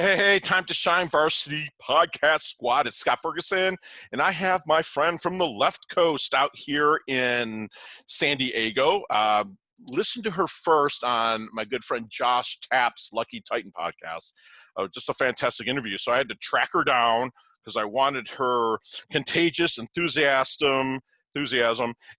Hey, time to shine, varsity podcast squad. It's Scott Ferguson, and I have my friend from the left coast out here in San Diego. Listen to her first on my good friend Josh Tapp's Lucky Titan podcast. Just a fantastic interview. So I had to track her down because I wanted her contagious enthusiasm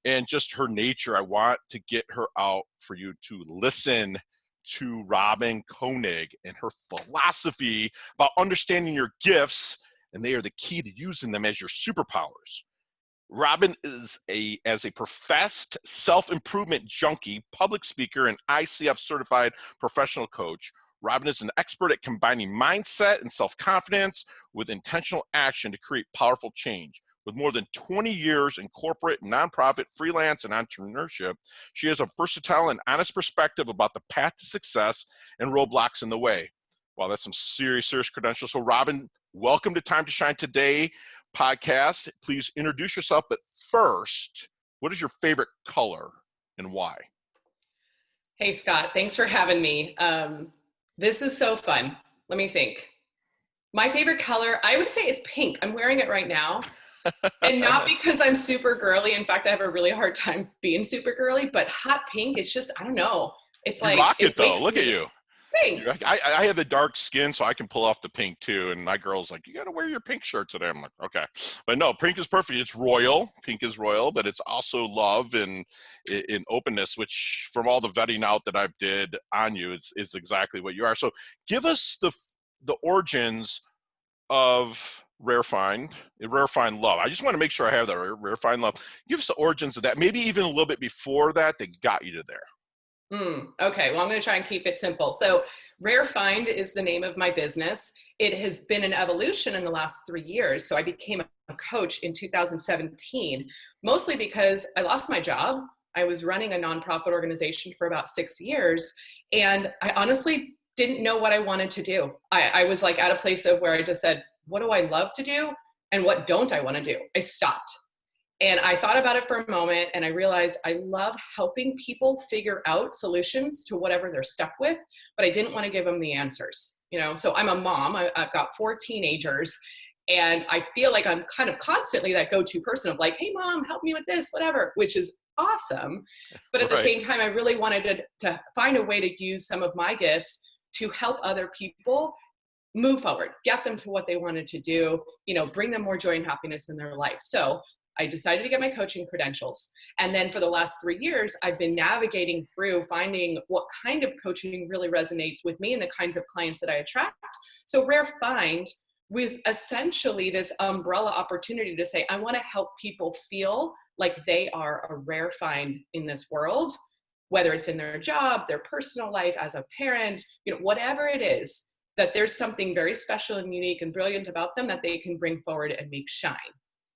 and just her nature. I want to get her out for you to listen to Robyn Koenig and her philosophy about understanding your gifts, and they are the key to using them as your superpowers. Robyn is as a professed self-improvement junkie, public speaker, and ICF certified professional coach. Robyn is an expert at combining mindset and self-confidence with intentional action to create powerful change. With more than 20 years in corporate, nonprofit, freelance, and entrepreneurship, she has a versatile and honest perspective about the path to success and roadblocks in the way. Wow, that's some serious credentials. So Robyn, welcome to Time to Shine Today podcast. Please introduce yourself, but first, what is your favorite color and why? Hey, Scott, thanks for having me. This is so fun. Let me think. My favorite color, I would say, is pink. I'm wearing it right now. And not because I'm super girly. In fact, I have a really hard time being super girly, but hot pink, it's just, I don't know. It's You like, rock it though. Look at you. Thanks. I have the dark skin, so I can pull off the pink too. And my girl's like, you got to wear your pink shirt today. I'm like, okay. But no, pink is perfect. It's royal. Pink is royal, but it's also love and in openness, which from all the vetting out that I've did on you, is exactly what you are. So give us the origins of Rare Find Love. I just want to make sure I have that Rare Find Love. Give us the origins of that, maybe even a little bit before that got you to there. Okay, well, I'm going to try and keep it simple. So Rare Find is the name of my business. It has been an evolution in the last 3 years. So I became a coach in 2017, mostly because I lost my job. I was running a nonprofit organization for about 6 years, and I honestly didn't know what I wanted to do. I was like at a place of where I just said, what do I love to do? And what don't I want to do? I stopped. And I thought about it for a moment, and I realized I love helping people figure out solutions to whatever they're stuck with, but I didn't want to give them the answers. So I'm a mom. I've got 4 teenagers, and I feel like I'm kind of constantly that go-to person of like, hey, mom, help me with this, whatever, which is awesome. But at the same time, I really wanted to find a way to use some of my gifts to help other people move forward, get them to what they wanted to do, bring them more joy and happiness in their life. So I decided to get my coaching credentials. And then for the last 3 years, I've been navigating through finding what kind of coaching really resonates with me and the kinds of clients that I attract. So Rare Find was essentially this umbrella opportunity to say, I want to help people feel like they are a rare find in this world, whether it's in their job, their personal life, as a parent, whatever it is, that there's something very special and unique and brilliant about them that they can bring forward and make shine.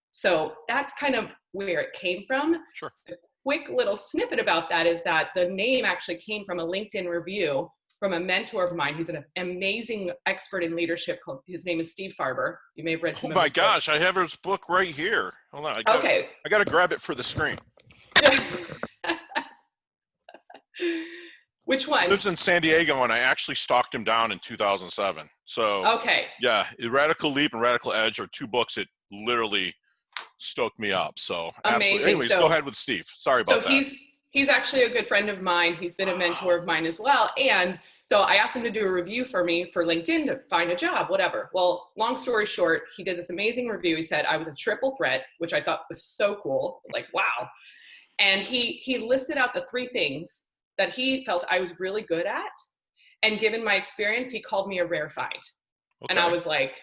So that's kind of where it came from. Sure. A quick little snippet about that is that the name actually came from a LinkedIn review from a mentor of mine. He's an amazing expert in leadership. His name is Steve Farber. You may have read some of his gosh, books. I have his book right here. Hold on. Okay. I got to grab it for the screen. Which one? He lives in San Diego, and I actually stalked him down in 2007. So, okay. Yeah, Radical Leap and Radical Edge are 2 books that literally stoked me up. So, amazing. Absolutely. Anyways, go ahead with Steve. Sorry about that. So he's actually a good friend of mine. He's been a mentor of mine as well. And so I asked him to do a review for me for LinkedIn to find a job, whatever. Well, long story short, he did this amazing review. He said I was a triple threat, which I thought was so cool. I was like, wow. And he listed out the 3 things that he felt I was really good at. And given my experience, he called me a rare find. Okay. And I was like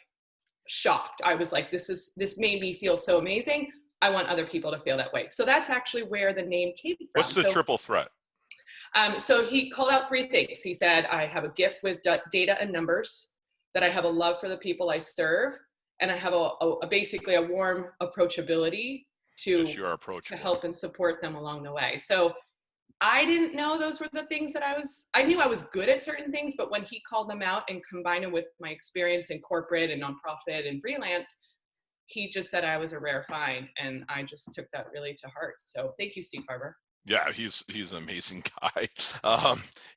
shocked. I was like, this made me feel so amazing. I want other people to feel that way. So that's actually where the name came from. What's the triple threat? So he called out 3 things. He said, I have a gift with data and numbers, that I have a love for the people I serve, and I have basically a warm approachability to help and support them along the way. So I didn't know those were the things that I knew I was good at certain things, but when he called them out and combined them with my experience in corporate and nonprofit and freelance, he just said I was a rare find, and I just took that really to heart. So thank you, Steve Farber. Yeah, he's an amazing guy.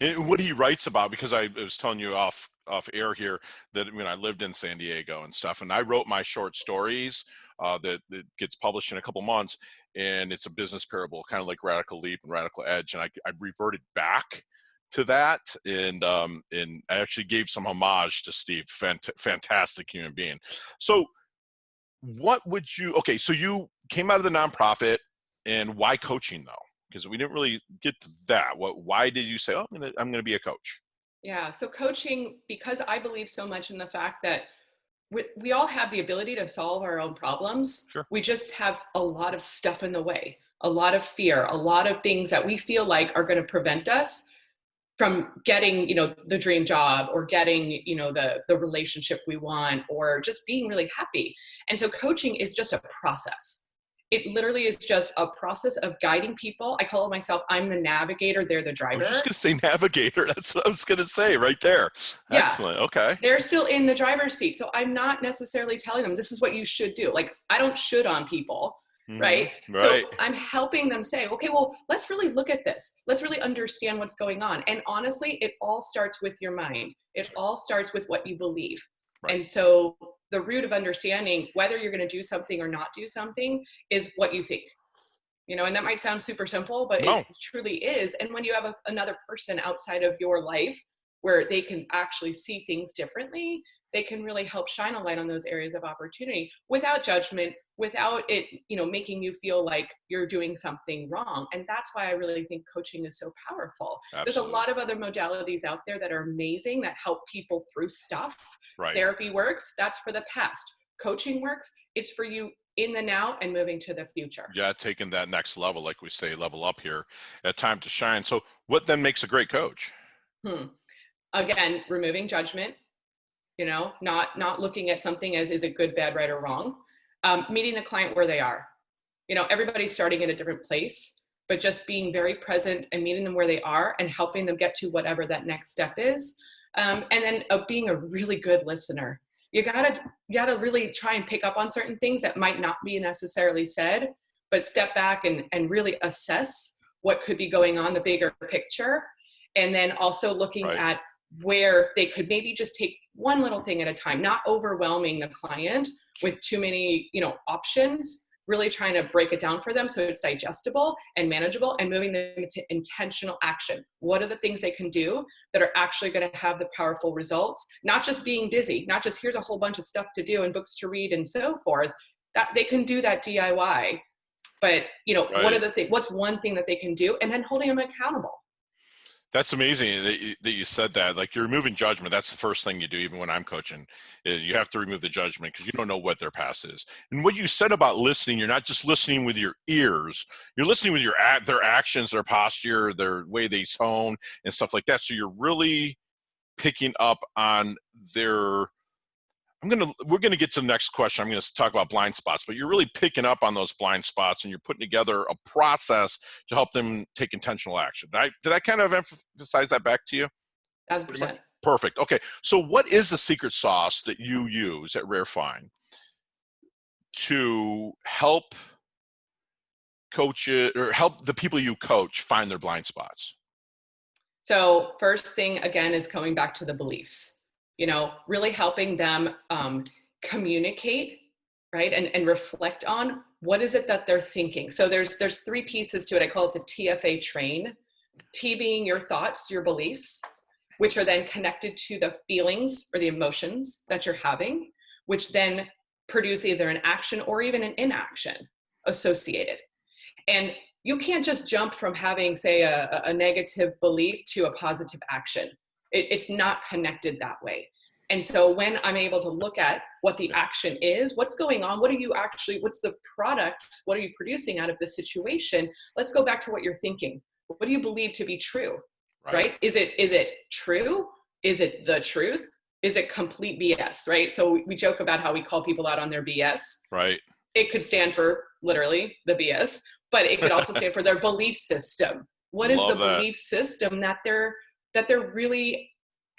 And what he writes about, because I was telling you off off air here that when I lived in San Diego and stuff, and I wrote my short stories that gets published in a couple months, and it's a business parable, kind of like Radical Leap and Radical Edge, and I reverted back to that, and I actually gave some homage to Steve, fantastic human being. So what would you, okay, so you came out of the nonprofit, and why coaching though? Because we didn't really get to that. Why did you say, oh, I'm gonna be a coach? Yeah, so coaching, because I believe so much in the fact that we all have the ability to solve our own problems. Sure. We just have a lot of stuff in the way, a lot of fear, a lot of things that we feel like are going to prevent us from getting, the dream job, or getting, the relationship we want, or just being really happy. And so coaching is just a process. It literally is just a process of guiding people. I call myself, I'm the navigator, they're the driver. I was just going to say navigator. That's what I was going to say right there. Yeah. Excellent. Okay. They're still in the driver's seat. So I'm not necessarily telling them this is what you should do. Like, I don't should on people, right? Right. So I'm helping them say, okay, well, let's really look at this. Let's really understand what's going on. And honestly, it all starts with your mind. It all starts with what you believe. Right. And so the root of understanding whether you're going to do something or not do something is what you think. And that might sound super simple, but it truly is. And when you have another person outside of your life where they can actually see things differently, they can really help shine a light on those areas of opportunity without judgment, without it, making you feel like you're doing something wrong. And that's why I really think coaching is so powerful. Absolutely. There's a lot of other modalities out there that are amazing, that help people through stuff. Right. Therapy works. That's for the past. Coaching works. It's for you in the now and moving to the future. Yeah, taking that next level, like we say, level up here at time to shine. So what then makes a great coach? Again, removing judgment, not looking at something as, is it good, bad, right, or wrong? Meeting the client where they are. Everybody's starting at a different place, but just being very present and meeting them where they are and helping them get to whatever that next step is. And then being a really good listener. You gotta really try and pick up on certain things that might not be necessarily said, but step back and really assess what could be going on, the bigger picture. And then also looking at where they could maybe just take one little thing at a time, not overwhelming the client with too many, options, really trying to break it down for them so it's digestible and manageable, and moving them to intentional action. What are the things they can do that are actually going to have the powerful results? Not just being busy, not just here's a whole bunch of stuff to do and books to read and so forth. That they can do that DIY, but what are the what's one thing that they can do, and then holding them accountable. That's amazing that you said that. Like, you're removing judgment. That's the first thing you do, even when I'm coaching. You have to remove the judgment because you don't know what their past is. And what you said about listening, you're not just listening with your ears. You're listening with their actions, their posture, their way they tone, and stuff like that. So you're really picking up on their. We're gonna get to the next question. I'm gonna talk about blind spots, but you're really picking up on those blind spots, and you're putting together a process to help them take intentional action. Did I kind of emphasize that back to you? 1,000%. Perfect. Okay. So what is the secret sauce that you use at Rare Find to help coach it, or help the people you coach find their blind spots? So first thing, again, is coming back to the beliefs. Really helping them communicate, right? And reflect on what is it that they're thinking. So there's three pieces to it. I call it the TFA Train. T being your thoughts, your beliefs, which are then connected to the feelings or the emotions that you're having, which then produce either an action or even an inaction associated. And you can't just jump from having, say, a negative belief to a positive action. It's not connected that way. And so when I'm able to look at what the action is, what's going on, what's the product, what are you producing out of this situation? Let's go back to what you're thinking. What do you believe to be true, right? Is it true? Is it the truth? Is it complete BS, right? So we joke about how we call people out on their BS. Right. It could stand for literally the BS, but it could also stand for their belief system. What is the belief system that they're really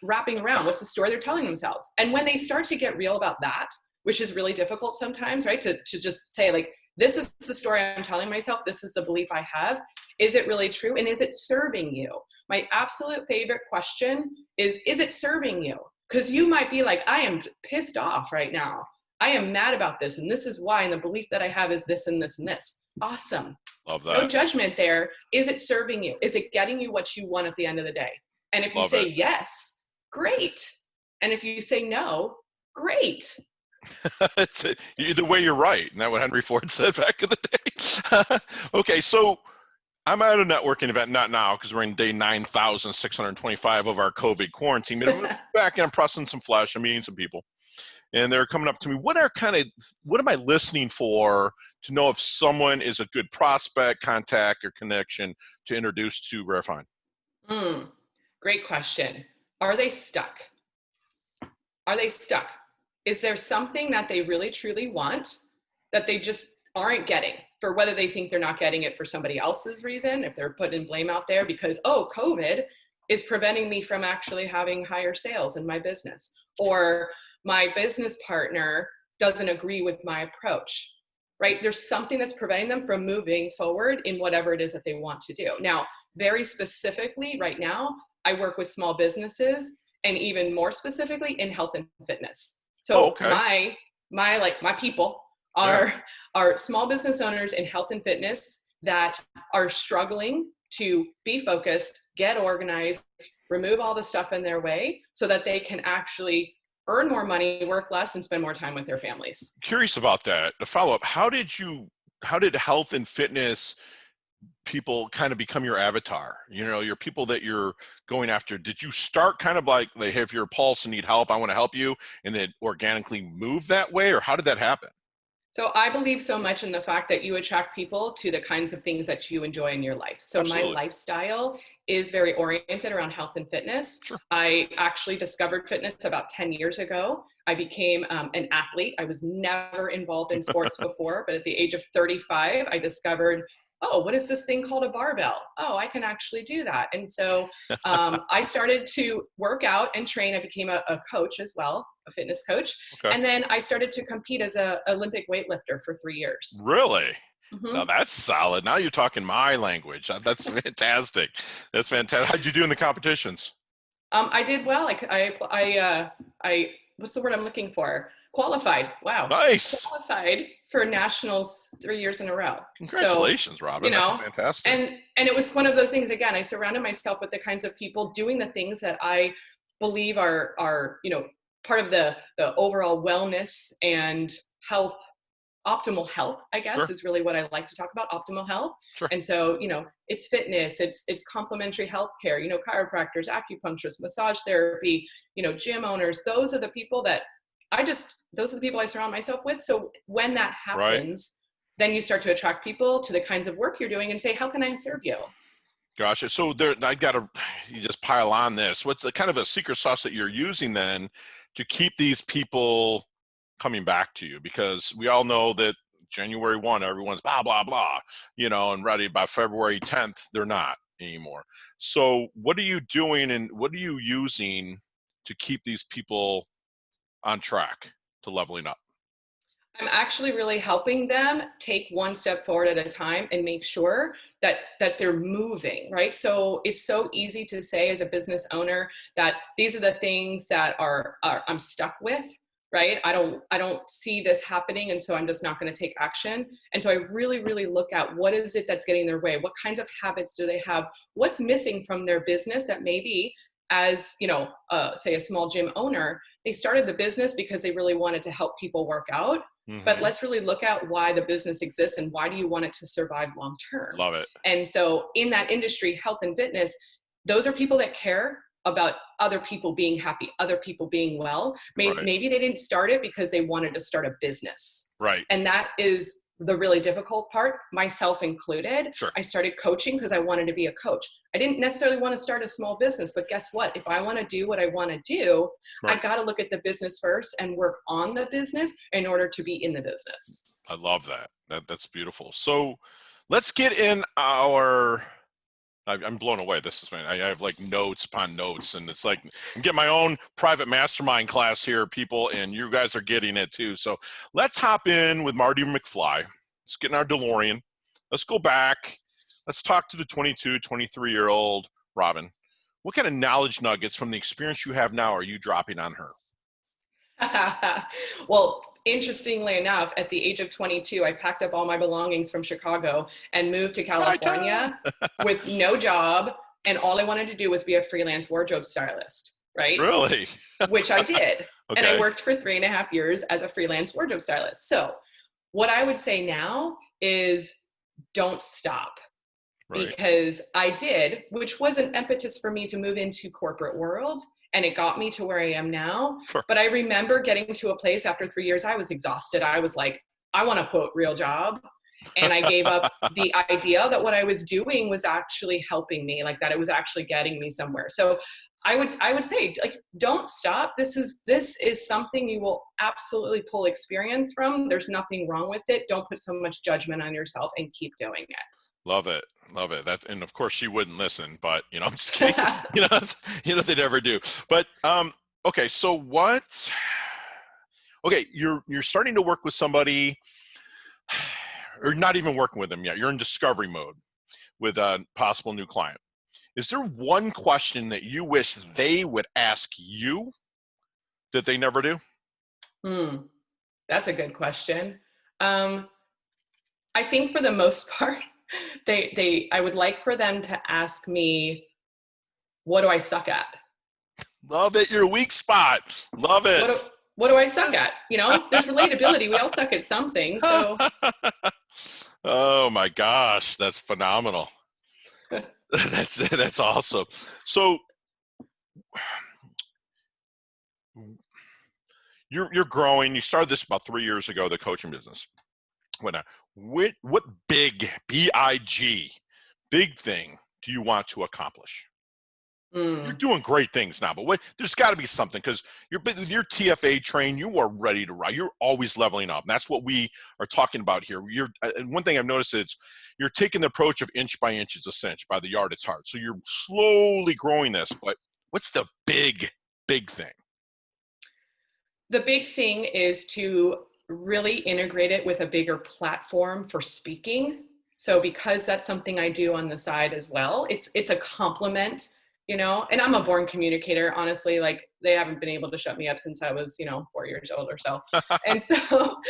wrapping around? What's the story they're telling themselves? And when they start to get real about that, which is really difficult sometimes, right? To just say, like, this is the story I'm telling myself, this is the belief I have. Is it really true? And is it serving you? My absolute favorite question is it serving you? Because you might be like, I am pissed off right now. I am mad about this, and this is why, and the belief that I have is this and this and this. Awesome. Love No that. judgment there. Is it serving you? Is it getting you what you want at the end of the day? And if you Love say it. yes, great. And if you say no, great. It's either way, you're right. And that's what Henry Ford said back in the day. Okay, so I'm at a networking event, not now because we're in day 9,625 of our COVID quarantine. But I'm back and I'm pressing some flesh. I'm meeting some people. And they're coming up to me. What am I listening for to know if someone is a good prospect, contact, or connection to introduce to Rare Find? Great question. Are they stuck? Are they stuck? Is there something that they really truly want that they just aren't getting, for whether they think they're not getting it for somebody else's reason, if they're putting blame out there because, oh, COVID is preventing me from actually having higher sales in my business, or my business partner doesn't agree with my approach, right? There's something that's preventing them from moving forward in whatever it is that they want to do. Now, very specifically right now, I work with small businesses, and even more specifically in health and fitness. So okay. my people are small business owners in health and fitness that are struggling to be focused, get organized, remove all the stuff in their way so that they can actually earn more money, work less, and spend more time with their families. Curious about that. The follow-up, how did health and fitness people kind of become your avatar? Your people that you're going after. Did you start kind of like they have your pulse and need help, I want to help you, and then organically move that way? Or how did that happen? So I believe so much in the fact that you attract people to the kinds of things that you enjoy in your life. So my Absolutely. lifestyle is very oriented around health and fitness. Sure. I actually discovered fitness about 10 years ago. I became an athlete. I was never involved in sports before, but at the age of 35, I discovered, oh, what is this thing called a barbell? Oh, I can actually do that. And so I started to work out and train. I became a coach as well, a fitness coach. Okay. And then I started to compete as an Olympic weightlifter for 3 years. Really? Mm-hmm. Now that's solid. Now you're talking my language. That's fantastic. That's fantastic. How'd you do in the competitions? I did well. I what's the word I'm looking for? Qualified. Wow. Nice. Qualified for nationals 3 years in a row. Congratulations, So, Robyn. That's fantastic. And it was one of those things, again, I surrounded myself with the kinds of people doing the things that I believe are part of the overall wellness and health. Optimal health, I guess, Sure. is really what I like to talk about, optimal health. Sure. And so, it's fitness, it's complementary healthcare, chiropractors, acupuncturists, massage therapy, gym owners. Those are the people those are the people I surround myself with. So when that happens, then you start to attract people to the kinds of work you're doing and say, how can I serve you? Gotcha. So you just pile on this. What's the kind of a secret sauce that you're using then to keep these people coming back to you? Because we all know that January 1, everyone's blah, blah, blah, and ready. By February 10th, they're not anymore. So what are you doing and what are you using to keep these people on track to leveling up? I'm actually really helping them take one step forward at a time and make sure that they're moving, right? So it's so easy to say as a business owner that these are the things that are I'm stuck with, right? I don't see this happening, and so I'm just not going to take action. And so I really, really look at what is it that's getting in their way? What kinds of habits do they have? What's missing from their business that maybe, as say a small gym owner, they started the business because they really wanted to help people work out. Mm-hmm. But let's really look at why the business exists and why do you want it to survive long term. Love it. And so in that industry, health and fitness, those are people that care about other people being happy, other people being well. Maybe they didn't start it because they wanted to start a business. Right. And that is the really difficult part, myself included. Sure. I started coaching because I wanted to be a coach. I didn't necessarily want to start a small business, but guess what? If I want to do what I want to do, I got to look at the business first and work on the business in order to be in the business. I love that. That's beautiful. So let's get in I'm blown away. This is I have like notes upon notes, and it's like I'm getting my own private mastermind class here, people, and you guys are getting it too. So let's hop in with Marty McFly. Let's get in our DeLorean. Let's go back. Let's talk to the 22, 23-year-old Robyn. what kind of knowledge nuggets from the experience you have now are you dropping on her? Well, interestingly enough, at the age of 22, I packed up all my belongings from Chicago and moved to California with no job. And all I wanted to do was be a freelance wardrobe stylist, right? Really? Which I did. Okay. And I worked for 3.5 years as a freelance wardrobe stylist. So what I would say now is don't stop. Right. Because I did, which was an impetus for me to move into corporate world. And it got me to where I am now. Sure. But I remember getting to a place after 3 years, I was exhausted. I was like, I want a quote real job. And I gave up the idea that what I was doing was actually helping me, like that it was actually getting me somewhere. So I would say, like, don't stop. This is something you will absolutely pull experience from. There's nothing wrong with it. Don't put so much judgment on yourself and keep doing it. Love it. Love it. That, and of course she wouldn't listen, but I'm just kidding. They never do. But, okay. So you're starting to work with somebody or not even working with them yet. You're in discovery mode with a possible new client. Is there one question that you wish they would ask you that they never do? That's a good question. I think for the most part, I would like for them to ask me, what do I suck at? Love it. Your weak spot. Love it. What do I suck at? There's relatability. We all suck at something. So. Oh my gosh. That's phenomenal. That's awesome. So you're growing. You started this about 3 years ago, the coaching business. What big B-I-G, big thing do you want to accomplish? You're doing great things now, but there's got to be something, because with your TFA train, you are ready to ride. You're always leveling up. And that's what we are talking about here. And one thing I've noticed is you're taking the approach of inch by inch is a cinch, by the yard it's hard. So you're slowly growing this, but what's the big thing? The big thing is to really integrate it with a bigger platform for speaking. So because that's something I do on the side as well, it's a complement, and I'm a born communicator, honestly. Like, they haven't been able to shut me up since I was, 4 years old or so. And so,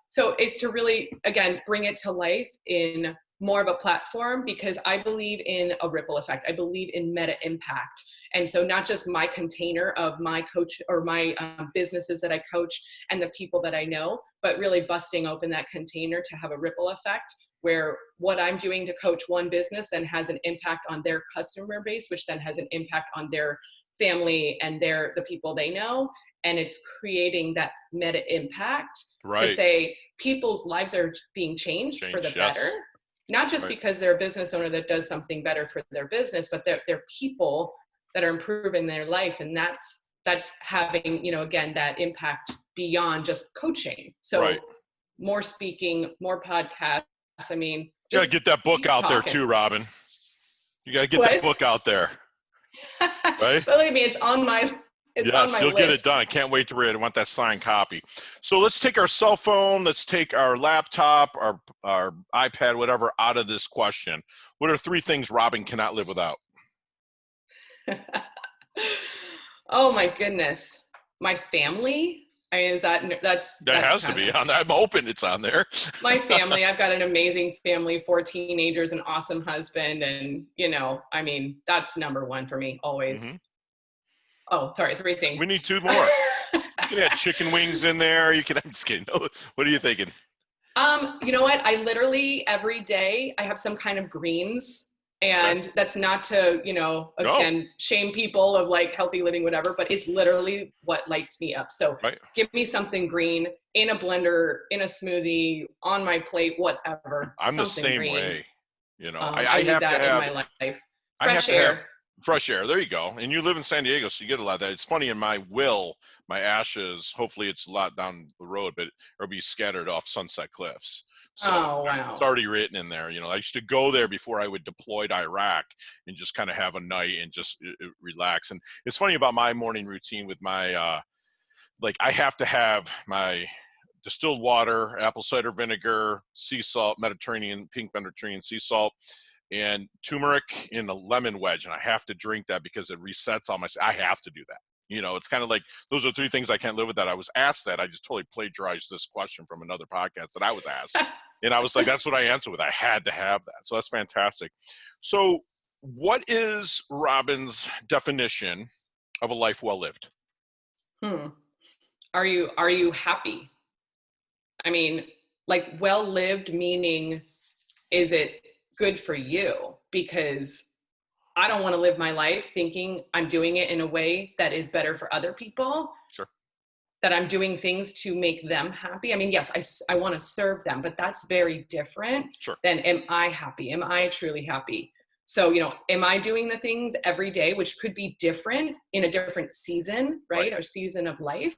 so it's to really, again, bring it to life in more of a platform, because I believe in a ripple effect. I believe in meta impact. And so not just my container of my coach or my businesses that I coach and the people that I know, but really busting open that container to have a ripple effect, where what I'm doing to coach one business then has an impact on their customer base, which then has an impact on their family and the people they know. And it's creating that meta impact to say people's lives are being changed for the better. Not just because they're a business owner that does something better for their business, but they're people that are improving their life. And that's having, again, that impact beyond just coaching. So more speaking, more podcasts. I mean, you got to get that book out there too, Robyn. You got to get that book out there. Right? Believe me, it's on my list. You'll get it done. I can't wait to read it. I want that signed copy. So let's take our cell phone, let's take our laptop, our iPad, whatever, out of this question. What are 3 things Robyn cannot live without? Oh my goodness. My family. I mean, that has to be on there. I'm hoping it's on there. My family. I've got an amazing family, 4 teenagers, an awesome husband. And, I mean, that's number 1 for me always. Mm-hmm. Oh, sorry. 3 things. We need 2 more. You can add chicken wings in there. I'm just kidding. What are you thinking? You know what? I literally every day I have some kind of greens. And that's not to, again, shame people of like healthy living, whatever, but it's literally what lights me up. So give me something green in a blender, in a smoothie, on my plate, whatever. I'm the same green. Way. I have that to have in my life. Fresh air. Fresh air. There you go. And you live in San Diego, so you get a lot of that. It's funny, in my will, my ashes, hopefully it's a lot down the road, but it'll be scattered off Sunset Cliffs. So wow. It's already written in there. I used to go there before I would deploy to Iraq and just kind of have a night and just relax. And it's funny about my morning routine with my, I have to have my distilled water, apple cider vinegar, sea salt, pink Mediterranean sea salt, and turmeric in a lemon wedge, and I have to drink that because it resets all my. I have to do that. You know, it's kind of like those are 3 things I can't live without. I was asked that. I just totally plagiarized this question from another podcast that I was asked, and I was like, that's what I answered with. I had to have that. So that's fantastic. So, what is Robyn's definition of a life well lived? Are you happy? I mean, like well lived meaning, is it good for you? Because I don't want to live my life thinking I'm doing it in a way that is better for other people. Sure. That I'm doing things to make them happy. I mean, yes, I want to serve them, but that's very different than am I happy? Am I truly happy? So, you know, am I doing the things every day, which could be different in a different season, right? Or season of life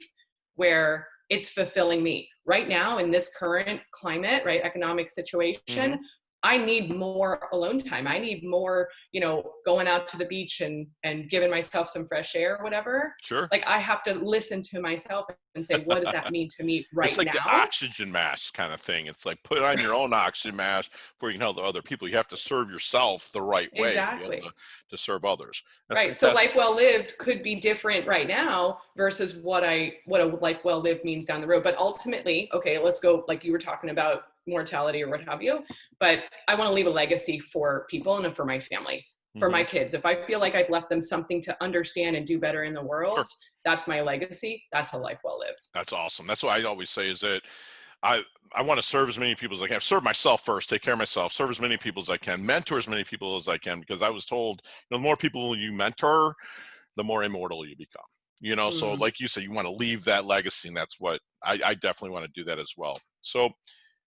where it's fulfilling me. Right now in this current climate, right, economic situation, I need more alone time. I need more, you know, going out to the beach and giving myself some fresh air or whatever. Sure. Like I have to listen to myself and say, what does that mean to me right now? It's like the oxygen mask kind of thing. It's like put on your own oxygen mask before you can help the other people. You have to serve yourself the right way exactly. to serve others. That's right. fantastic. So life well lived could be different right now versus what a life well lived means down the road. But ultimately, okay, let's go like you were talking about mortality or what have you, but I want to leave a legacy for people and for my family, for my kids. If I feel like I've left them something to understand and do better in the world, that's my legacy. That's a life well lived. That's awesome. That's what I always say is that I want to serve as many people as I can. Serve myself first, take care of myself, serve as many people as I can, mentor as many people as I can, because I was told, you know, the more people you mentor, the more immortal you become. You know, so like you said, you want to leave that legacy, and that's what I definitely want to do that as well. So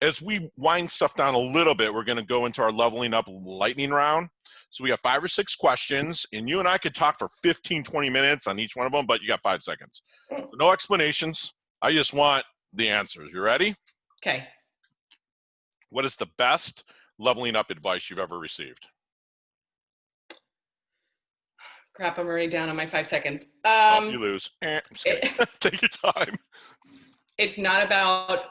as we wind stuff down a little bit, we're going to go into our leveling up lightning round. So we got 5 or 6 questions, and you and I could talk for 15, 20 minutes on each one of them, but you got 5 seconds. So no explanations. I just want the answers. You ready? Okay. What is the best leveling up advice you've ever received? Crap, I'm already down on my 5 seconds. You lose. I'm just kidding. Take your time. It's not about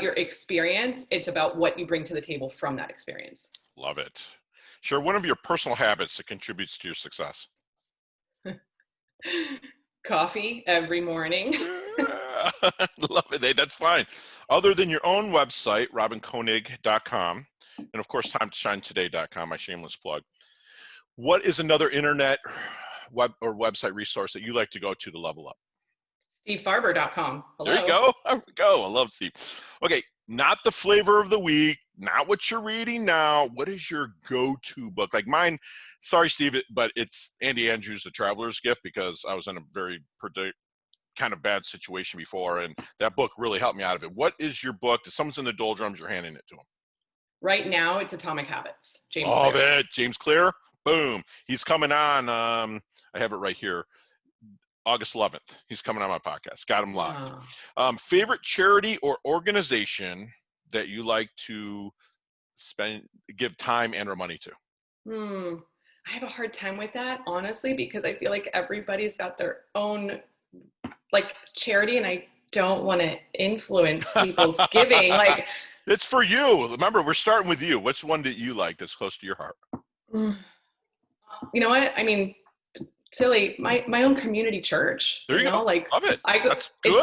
your experience. It's about what you bring to the table from that experience. Love it. Share one of your personal habits that contributes to your success. Coffee every morning. Love it. That's fine. Other than your own website, robynkoenig.com, and of course, timetoshinetoday.com, my shameless plug. What is another internet website resource that you like to go to level up? SteveFarber.com. Hello. There you go. There we go. I love Steve. Okay, not the flavor of the week, not what you're reading now. What is your go-to book? Like mine, sorry, Steve, but it's Andy Andrews' The Traveler's Gift, because I was in a very kind of bad situation before, and that book really helped me out of it. What is your book? If someone's in the doldrums, you're handing it to them. Right now, it's Atomic Habits. James Love Clear. it. James Clear. Boom. He's coming on. I have it right here. August 11th. He's coming on my podcast. Got him live. Favorite charity or organization that you like to give time and or money to? I have a hard time with that, honestly, because I feel like everybody's got their own like charity, and I don't want to influence people's giving. Like, it's for you. Remember, we're starting with you. What's one that you like that's close to your heart? You know what? I mean, silly, my own community church. There you go. Like, love it. I go, that's good.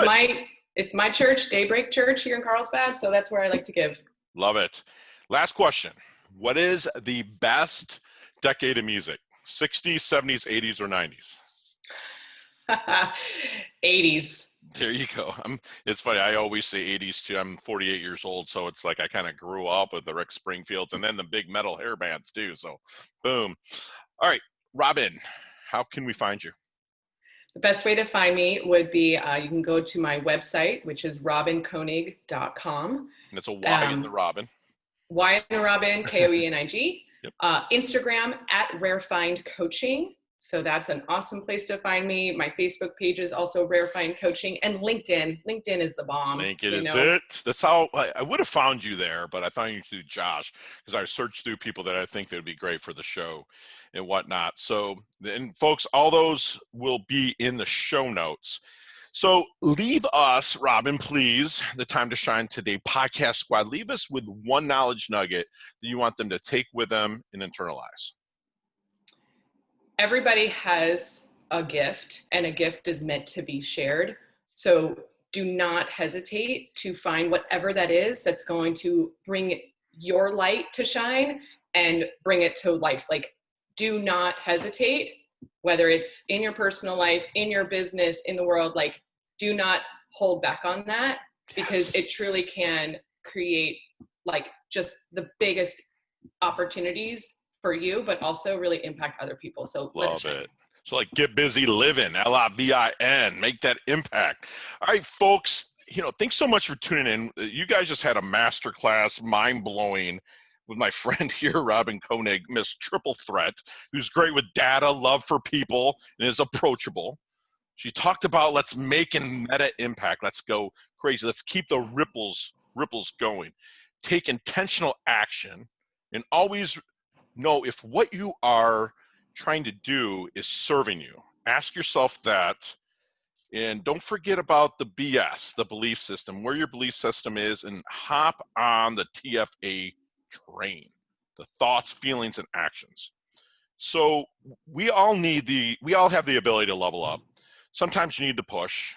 It's my church, Daybreak Church here in Carlsbad. So that's where I like to give. Love it. Last question. What is the best decade of music? 60s, 70s, 80s, or 90s? 80s. There you go. It's funny. I always say 80s too. I'm 48 years old, so it's like I kind of grew up with the Rick Springfields and then the big metal hair bands too. So, boom. All right, Robyn, how can we find you? The best way to find me would be you can go to my website, which is robynkoenig.com. And it's a Y in the Robyn. Y in the Robyn, Koenig. Yep. Instagram at Rarefind Coaching. So that's an awesome place to find me. My Facebook page is also Rarefind Coaching, and LinkedIn. LinkedIn is the bomb. LinkedIn is it. That's how I would have found you there, but I found you through Josh, because I searched through people that I think that would be great for the show and whatnot. So, and folks, all those will be in the show notes. So leave us, Robyn, please, the Time to Shine Today podcast squad. Leave us with one knowledge nugget that you want them to take with them and internalize. Everybody has a gift, and a gift is meant to be shared. So do not hesitate to find whatever that is that's going to bring your light to shine and bring it to life. Like, do not hesitate, whether it's in your personal life, in your business, in the world. Like, do not hold back on that, because it truly can create like just the biggest opportunities for you, but also really impact other people. So love it. So like, get busy living, LIVIN, make that impact. All right, folks, thanks so much for tuning in. You guys just had a masterclass, mind-blowing, with my friend here, Robyn Koenig, Miss Triple Threat, who's great with data, love for people, and is approachable. She talked about let's make and meta impact. Let's go crazy. Let's keep the ripples going. Take intentional action, and always know if what you are trying to do is serving you. Ask yourself that, and don't forget about the BS, the belief system, where your belief system is, and hop on the TFA train, the thoughts, feelings, and actions. So we all have the ability to level up. Sometimes you need to push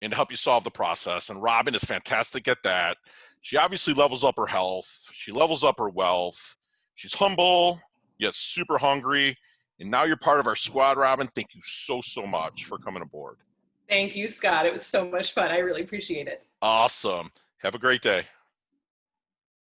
and to help you solve the process. And Robyn is fantastic at that. She obviously levels up her health. She levels up her wealth. She's humble, yet super hungry. And now you're part of our squad, Robyn. Thank you so much for coming aboard. Thank you, Scott. It was so much fun. I really appreciate it. Awesome. Have a great day.